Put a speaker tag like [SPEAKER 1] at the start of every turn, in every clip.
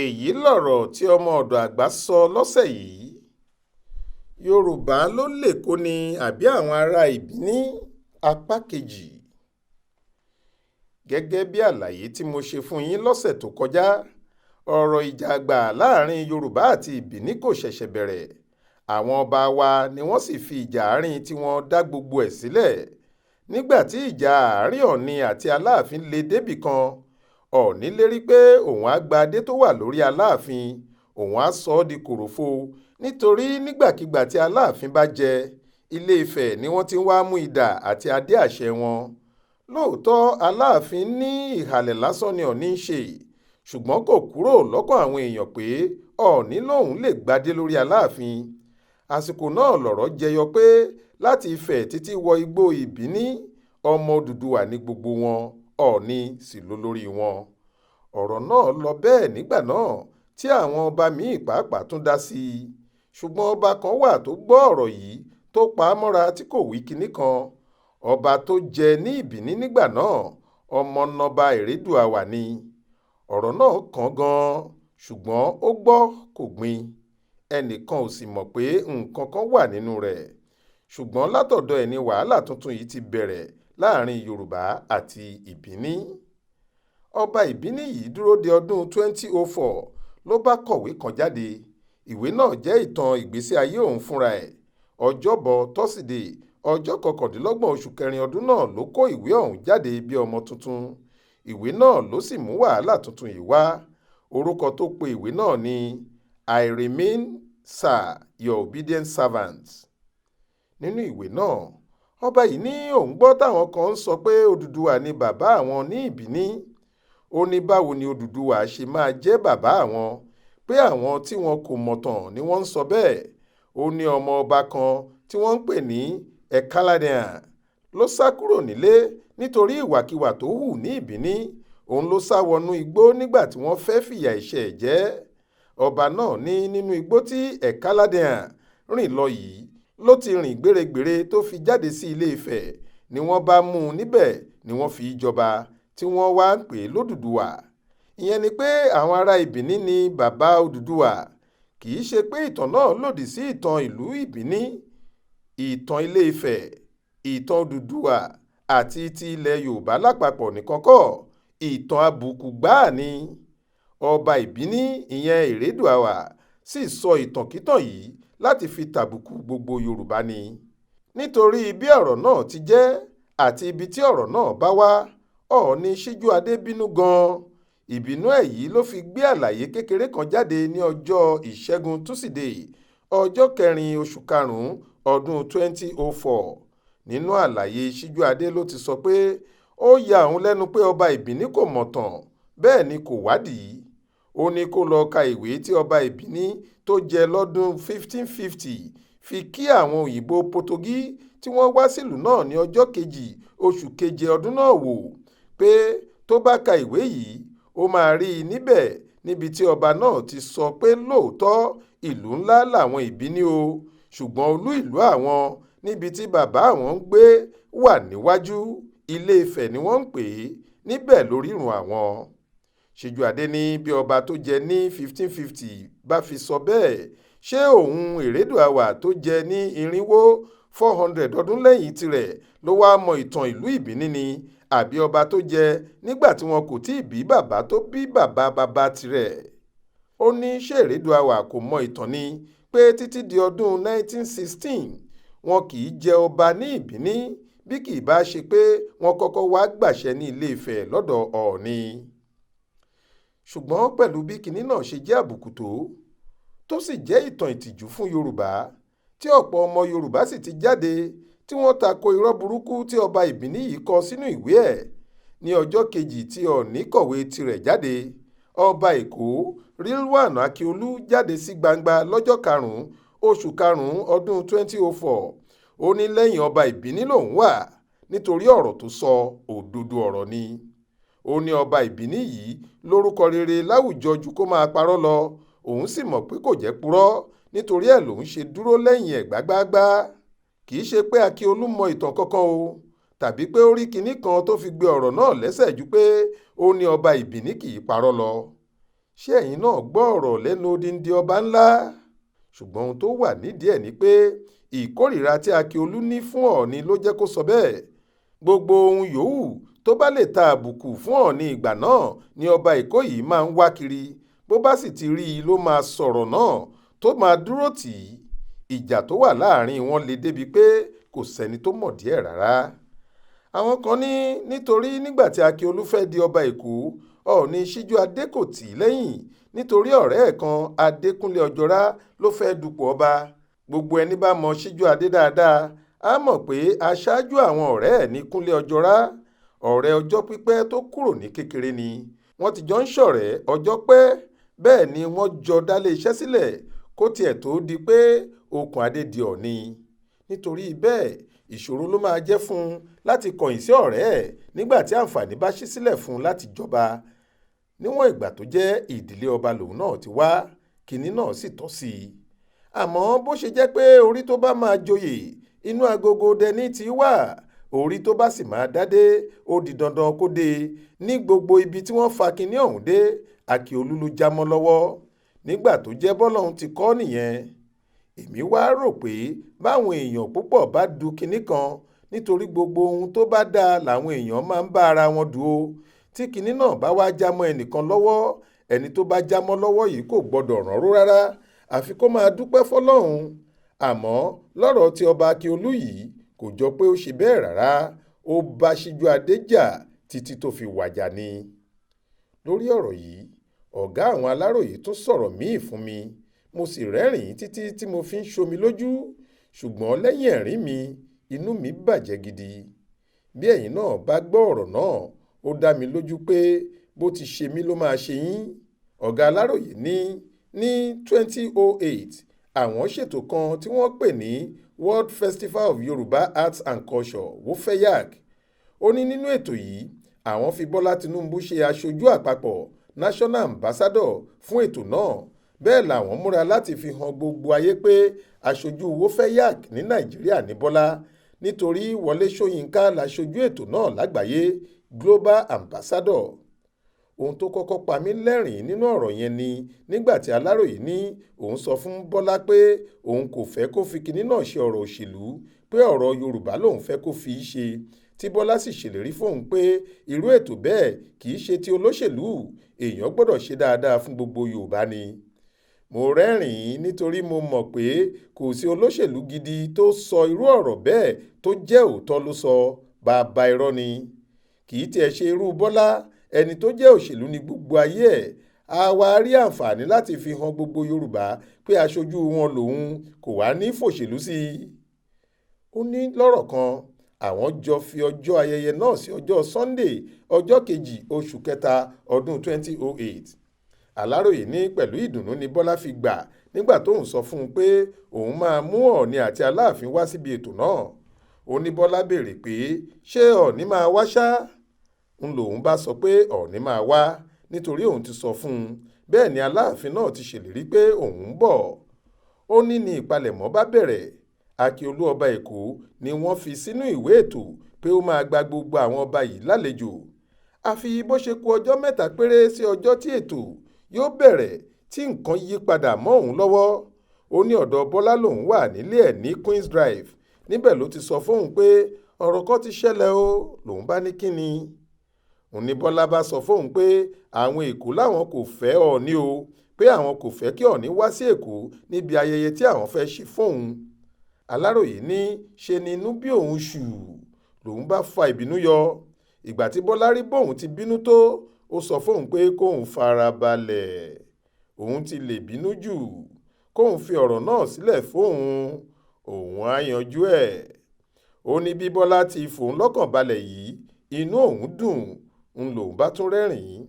[SPEAKER 1] èyí lọ̀rọ̀ tí ọmọ ọ̀dọ̀ àgbà sọ lọ́sẹ̀ yìí. yorùbá ló lèkó ni àbí àwọn ará ìbíní apá kejì. gẹ́gẹ́ bí àlàyé tí mo ṣe fún yín lọ́sẹ̀ tó kọjá, ọ̀rọ̀ ìjà àgbà láàrin yorùbá àti ìbíní kò ṣẹ̀ṣẹ̀ bẹ̀rẹ̀. àwọn ọba wa ni wọ́n sì fi ìjà àárín tiwọn dá gbogbo ẹ̀ sílẹ̀. nígbà tí ìjà àárín ọ̀ọ̀ni àti aláàfin le débì kan, ọ̀ọ̀ni lérí pé òun á gba adé tó wà lórí aláàfin, òun á sọ ọ́ di kòròfo, nítorí nígbàkigbà tí aláàfin bá jẹ, ilé Ifẹ̀ ni wọ́n ti ń wá mú idà àti adé àṣẹ wọn. lóòótọ́ aláàfin ní ìhàlẹ̀ lásán ni ọ̀ọ̀ni ń ṣe, ṣùgbọ́n kò kúrò lọ́kàn àwọn èèyàn pé ọ̀ọ̀ni lòun lè gbadé lórí aláàfin. àsìkò náà lọ̀rọ̀ jẹyọ pé láti Ifẹ̀ títí wọ igbó Ìbíní, ọmọ Odùduwà ní gbogbo wọn, ọ̀ọ̀ni sì lólórí wọn. ọ̀rọ̀ náà lọ bẹ́ẹ̀ nígbà náà tí àwọn ọba míì pàápàá tún dá sí i. ṣùgbọ́n ọba kan wà tó gbọ́ ọ̀rọ̀ yìí tó pa á mọ́ra tí kò wí kinní kan. ọba tó jẹ ní Ìbíní nígbà náà, ọmọnọba Èrèdùàwà ni. ọ̀rọ̀ náà kàn gan-an, ṣùgbọ́n ó gbọ́ kò gbìn. ẹnìkan ò sì mọ̀ pé nǹkan kan wà nínú rẹ̀. ṣùgbọ́n látọ̀dọ̀ ẹ̀ ni wàhálà tuntun yìí ti bẹ̀rẹ̀ láàrin yorùbá àti ìbíní. ọba ìbíní yìí dúró de ọdún 2004 ló bá kọ̀wé kan jáde. ìwé náà jẹ́ ìtàn ìgbésí ayé òun fúnra ẹ̀. ọjọ́bọ̀ tọ́sídẹ̀ẹ́ ọjọ́ 29 oṣù kẹrin ọdún náà ló kó ìwé ọ̀hún jáde bí ọmọ tuntun. ìwé náà ló sì mú wàhálà tuntun yìí wá. orúkọ tó pe ìwé náà ni I remain, Sir, your obedient servant. nínú ìwé náà, ọba yìí ní òun gbọ́ táwọn kan ń sọ pé Odùduwà ni bàbá àwọn ní Ìbíní. ó ní báwo ni Odùduwà ṣe máa jẹ́ bàbá àwọn, pé àwọn tí wọn kò mọ̀tàn ni wọ́n ń sọ bẹ́ẹ̀. ó ní ọmọ ọba kan tí wọ́n ń pè ní Ẹ̀káládẹ́àn ló sá kúrò nílé nítorí ìwàkiwà tó hù ní Ìbíní. òun ló sá wọnú igbó nígbà tí wọ́n fẹ́ fìyà ìṣẹ́ ẹ̀ jẹ. ọba náà ní nínú igbó tí Ẹ̀káládẹ́àn rìn lọ yìí ló ti rìn gbèrègbèrè tó fi jáde sí ilé Ifẹ̀, ni wọ́n bá mú un níbẹ̀ ni wọ́n fi jọba, tí wọ́n wá ń pè lódùduwà. ìyẹn ni pé àwọn ará Ìbíní ni bàbá Odùduwà. kì í ṣe pé ìtàn náà lòdì sí ìtàn ìlú Ìbíní, ìtàn ilé Ifẹ̀, ìtàn Odùduwà àti ti ilẹ̀ Yorùbá lápapọ̀ nìkan kọ́, ìtàn àbùkù gbáà ni. ọba Ìbíní ìyẹn Èrèdùàwà sì sọ ìtànkítàn yìí láti fi tàbùkù gbogbo Yorùbá ni. nítorí bí ọ̀rọ̀ náà ti jẹ́ àti ibi tí ọ̀rọ̀ náà bá wá, ọ̀ọ̀ni Síjúadé bínú gan-an. ìbínú ẹ̀ yìí ló fi gbé àlàyé kékeré kan jáde ní ọjọ́ ìṣẹ́gun túsídẹ̀ẹ́ ọjọ́ 4 oṣù karùn-ún ọdún 2004. nínú àlàyé Síjúadé ló ti sọ pé ó ya òun lẹ́nu pé ọba Ìbíní kò mọ̀tàn, bẹ́ẹ̀ ni kò wádìí. ó ní kó lọ ka ìwé tí ọba Ìbíní tó jẹ lọ́dún 1550 fi kí àwọn òyìnbó Potogí tí wọ́n wá sílùú náà ní ọjọ́ 2 oṣù keje ọdún náà wò, pé tó bá ka ìwé yìí ó máa rí i níbẹ̀ níbi tí ọba náà ti sọ pé lóòótọ́ ìlú ńlá làwọn Ìbíní o, ṣùgbọ́n olú ìlú àwọn níbi tí bàbá àwọn ń gbé wà níwájú, Ilé Ifẹ̀ ni wọ́n ń pè é, níbẹ̀ lórírun àwọn. Síjúadé ní bí ọba tó jẹ ní 1550 bá fi sọ bẹ́ẹ̀, ṣé òun Èrèdùàwà tó jẹ ní 400 ọdún lẹ́yìn tirẹ̀ ló wá mọ ìtàn ìlú Ìbíní ni, àbí ọba tó jẹ nígbà tí wọn kò tí ì bí bàbá tó bí bàbá bàbá tirẹ̀? ó ní ṣé Èrèdùàwà kò mọ ìtàn ni pé títí di ọdún 1916 wọn kì í jẹ ọba ní Ìbíní bí kì í bá ṣe pé wọ́n kọ́kọ́ wá gbàṣẹ ní Ilé Ifẹ̀ lọ́dọ̀ Ọọ̀ni. ṣùgbọ́n pẹ̀lú bí kinní náà ṣe jẹ́ àbùkù tó sì jẹ́ ìtàn ìtìjú fún Yorùbá, tí ọ̀pọ̀ ọmọ Yorùbá sì ti jáde tí wọ́n tako irọ́ burúkú tí ọba Ìbíní yìí kọ sínú ìwé ẹ̀. ní ọjọ́ kejì tí Ọọ̀ni kọ̀wé tirẹ̀ jáde, ọba Èkó Rilwan Akiolu jáde sí gbangba lọ́jọ́ 5 oṣù karùn-ún ọdún 2004. ó ní lẹ́yìn ọba Ìbíní lòun wà, nítorí ọ̀rọ̀ tó sọ òdodo ọ̀rọ̀ ni. ó ní ọba Ìbíní yìí lórúkọ rere láwùjọ ju kó máa parọ́ lọ, òun sì mọ̀ pé kò jẹ́ purọ́, nítorí ẹ̀ lòun ṣe dúró lẹ́yìn ẹ̀ gbágbáágbá. kì í ṣe pé Akiolu mọ ìtàn kankan o, tàbí pé ó rí kinní kan tó fi gbé ọ̀rọ̀ náà lẹ́sẹ̀ ju pé ó ní ọba Ìbíní kì í parọ́ lọ. ṣé ẹ̀yin náà gbọ́ ọ̀rọ̀ lẹ́nu odindi ọba ńlá? Ṣùgbọ́n ohun tó wà nídìí ẹ̀ ni pé ìkórìíra tí Akiolu ní fún Ọọ̀ni ló jẹ́ kó sọ bẹ́ẹ̀. Gbogbo ohun yòówù tó bá lè ta àbùkù fún Ọọ̀ni ìgbà náà ni ọba Èkó yìí máa ń wá kiri. Bó bá sì ti rí i ló máa sọ̀rọ̀ náà tó máa dúró tì í. Ìjà tó wà láàrin wọn le débi pé kò sẹ́ni tó mọ̀ díẹ̀ rárá. Àwọn kan ní nítorí nígbà tí Akiolu fẹ́ di ọba Èkó, Ọọ̀ni síjú adé kò tì í lẹ́yìn nítorí ọ̀rẹ́ ẹ̀ kan Adékúnlé Ọjọ́rá ló fẹ́ dupò ọba. Gbogbo ẹni bá mọ síjú adé dáadáa á mọ̀ pé aṣáájú àwọn ọ̀rẹ́ ẹ̀ ní Kúnlé Ọjọ́rá. Ọ̀rẹ́ ọjọ́ pípẹ́ tó kúrò ní kékeré ni. Wọ́n ti jọ ń ṣọ̀rẹ́ ọjọ́ pẹ́, bẹ́ẹ̀ ni wọ́n jọ dálé iṣẹ́ sílẹ̀ kó tiẹ̀ tó di pé okùn adé di Ọọ̀ni. Nítorí bẹ́ẹ̀ ìṣòro ló máa jẹ́ fún un láti kọ̀yìn sí ọ̀rẹ́ ẹ̀ nígbà tí àǹfààní bá ṣí sílẹ̀ fún un láti jọba. Níwọ̀n ìgbà tó jẹ́ ìdílé ọba lòun náà ti wá, kinní náà sì tọ́ sí i. Àmọ́ bó ṣe jẹ́ pé orí tó bá máa joyè inú agogo dẹni ti wà, orí tó bá sì máa dádé ó di dandan kó dé. Ní gbogbo ibi tí wọ́n fa kinní ọ̀hún dé, Akiolu ló já mọ́ lọ́wọ́. Nígbà tó jẹ́ bọ́lọ́hun ti kọ́ nìyẹn. Èmi wá rò pé báwọn èèyàn púpọ̀ bá du kinní kan nítorí gbogbo ohun tó bá dáa làwọn èèyàn máa ń bá ara wọn dù ó. Tí kinní náà bá wá já mọ́ ẹnìkan lọ́wọ́, ẹni tó bá já mọ́ lọ́wọ́ yìí kò gbọ́dọ̀ rànró rárá, àfi kó máa dúpẹ́ fọlọ́hun. Àmọ́ lọ́rọ̀ tí ọba Akiolu yìí kò jọ pé ó ṣe bẹ́ẹ̀ rárá. Ó bá síjú adé jà títí tó fi wàjà ni. Lórí ọ̀rọ̀ yìí, ọ̀gá àwọn Aláròyé tún sọ̀rọ̀ míì fún mi. Mo sì rẹ́rìn-ín títí tí mo fi ń ṣomi lójú. Ṣùgbọ́n lẹ́yìn ẹ̀rín mi, inú mi bàjẹ́ gidi. Bí ẹ̀yin náà bá gbọ́ ọ̀rọ̀ náà, ó dá mi lójú pé bó ti ṣe mí ló máa ṣe yín. Ọ̀gá Aláròyé ní 2008 àwọn ṣètò kan tí wọ́n pè ní World Festival of Yoruba Arts and Culture WOFEYAC. Ó ní nínú ètò yìí àwọn fi Bọ́lá Tinubu ṣe aṣojú àpapọ̀ National Ambassador fún ètò náà. Bẹ́ẹ̀ làwọn múra láti fi hàn gbogbo ayé pé aṣojú WOFEYAC ní Nàìjíríà ní Bọ́lá, nítorí Wọlé Ṣóyínká láṣojú ètò náà lágbàáyé, Global Ambassador. Ohun tó kọ́kọ́ pa mí lẹ́rìn-ín nínú ọ̀rọ̀ yẹn ni nígbà tí Aláròyé ní òun sọ fún Bọ́lá pé òun kò fẹ́ kó fi kinní náà ṣe ọ̀rọ̀ òṣèlú, pé ọ̀rọ̀ Yorùbá lòun fẹ́ kó fi í ṣe. Tí Bọ́lá sì ṣèlérí fóun pé irú ètò bẹ́ẹ̀ kì í ṣe ti olóṣèlú, èèyàn gbọ́dọ̀ ṣe dáadáa fún gbogbo Yorùbá ni. Mo rẹ́rìn-ín nítorí mo mọ̀ pé kò sí olóṣèlú gidi tó sọ irú ọ̀rọ̀ bẹ́ẹ̀ tó jẹ́ òótọ́ ló sọ, bàbá irọ́ ni. Kì í tiẹ̀ ṣe irú Bọ́lá, ẹni tó jẹ́ òṣèlú ní gbogbo ayé ẹ̀, a wá rí àǹfààní láti fi hàn gbogbo Yorùbá pé aṣojú wọn lòun, kò wá ní fòṣèlú sí i. Ó ní lọ́rọ̀ kan àwọn jọ fi ọjọ́ ayẹyẹ náà sí ọjọ́ Sunday ọjọ́ kejì oṣù kẹta ọdún 2008. Aláròyé ní pẹ̀lú ìdùnnú ni Bọ́lá fi gbà nígbà tóun sọ fún un pé òun máa mú Ọọ̀ni àti Aláàfin wá síbi ètò náà. Ó ní Bọ́lá béèrè pé ṣé Ọọ̀ni máa wá ṣá? Ń lòun bá sọ pé Ọọ̀ni máa wá nítorí òun ti sọ fún un. Bẹ́ẹ̀ ni Aláàfin náà ti ṣèlérí pé òun ń bọ̀. Ó ní ní ìpalẹ̀mọ́ bá bẹ̀rẹ̀. Akiolu ọba Èkó ni wọ́n fi sínú ìwé ètò pé ó máa gba gbogbo àwọn ọba yìí lálejò. Àfi bó ṣe kù ọjọ́ mẹ́ta péré sí ọjọ́ tí ètò yóò bẹ̀rẹ̀ tí nǹkan yí padà mọ́ òun lọ́wọ́. Ó ní ọ̀dọ̀ Bọ́lá lòun wà nílé ẹ̀ ní Queen's Drive. Níbẹ̀ ló ti sọ fóun pé ọ̀rọ̀ kan ti ṣẹlẹ̀ o. Lòun bá ní kíni. Òun ní Bọ́lá bá sọ fóun pé àwọn Èkó làwọn kò fẹ́ Ọọ̀ni o, pé àwọn kò fẹ́ kí Ọọ̀ni wá sí Èkó níbi ayẹyẹ tí àwọn fẹ́ ṣe fóun. Aláròyé ní ṣe ni inú bí òun ṣù. Lòun bá fa ìbínú yọ. Ìgbà tí Bọ́lá rí bóun ti bínú tó, ó sọ fóun pé kóun fara balẹ̀. Òun ti lè bínú jù, kóun fi ọ̀rọ̀ náà sílẹ̀ fóun, òun á yanjú ẹ̀. Ó ní bí Bọ́lá ti fòun lọ́kàn balẹ̀ yìí, inú òun dùn. Ń lòun bá tún rẹ́rìn-ín.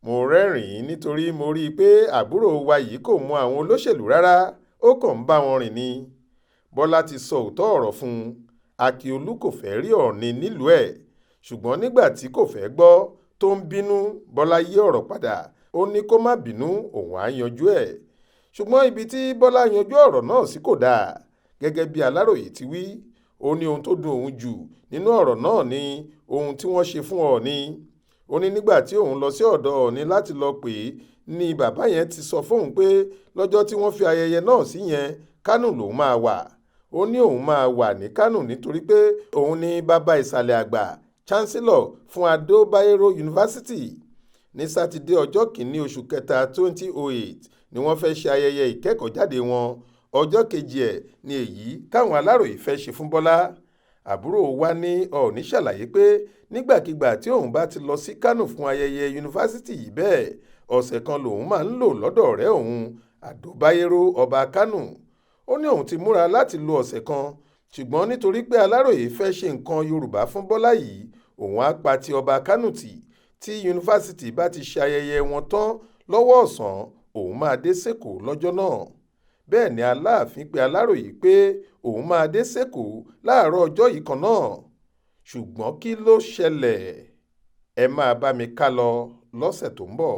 [SPEAKER 1] Mo rẹ́rìn-ín nítorí mo rí i pé àbúrò wa yìí kò mọ àwọn olóṣèlú rárá, ó kàn ń bá wọn rìn ni. Bọ́lá ti sọ òótọ́ ọ̀rọ̀ fún un. Akiolu kò fẹ́ rí Ọọ̀ni nílùú ẹ̀, ṣùgbọ́n nígbà tí kò fẹ́ gbọ́ tó ń bínú, Bọ́lá yí ọ̀rọ̀ padà. Ó ní kó má bínú, òun á yanjú ẹ̀. Ṣùgbọ́n ibi tí Bọ́lá yanjú ọ̀rọ̀ náà sí kò dáa. Gẹ́gẹ́ bí Aláròyé ti wí, ó ní ohun tó dùn òun jù nínú ọ̀rọ̀ náà ni ohun tí wọ́n ṣe fún Ọọ̀ni. ó ní nígbà tí òun lọ sí ọ̀dọ̀ Ọọ̀ni láti lọ pè é ni bàbá yẹn ti sọ fóun pé lọ́jọ́ tí wọ́n fi ayẹyẹ náà sí yẹn Kánò lòun máa wà. Ó ní òun máa wà ní Kánò nítorí pé òun ni bàbá ìsàlẹ̀ àgbà chancellor fún Ado Bayero University. Ní sátidé ọjọ́ 1 oṣù kẹta 2008 ni wọ́n fẹ́ ṣe ayẹyẹ ìkẹ́kọ̀ọ́jáde wọn. Ọjọ́ kejì ẹ̀ ni èyí táwọn Aláròyé fẹ́ ṣe fún Bọ́lá. Àbúrò wa ní Ọọ̀ni ṣàlàyé pé nígbàkigbà tí òun bá ti lọ sí Kánò fún ayẹyẹ yunifásítì yìí bẹ́ẹ̀ ọ̀sẹ̀ kan lòun máa ń lò lọ́dọ̀ ọ̀rẹ́ òun Ado Bayero ọba Kánò. Ó ní òun ti múra láti lo ọ̀sẹ̀ kan ṣùgbọ́n nítorí pé Aláròyé fẹ́ ṣe nǹkan Yorùbá fún Bọ́lá yìí òun á pa ti ọba Kánò tì. Tí yunifásítì bá ti ṣe ayẹyẹ wọn tán lọ́wọ́ ọ̀sán òun máa dé sẹ́kọ̀ọ́ lọ́jọ́ náà. Bẹ́ẹ̀ ni Aláàfin pé Aláròyé pé òun máa dé sẹ́kọ̀ọ́ láàárọ̀ ọjọ́ yìí kan náà. Ṣùgbọ́n kí ló ṣẹlẹ̀? Ẹ máa bá mi ká lọ lọ́sẹ̀ tó ń bọ̀.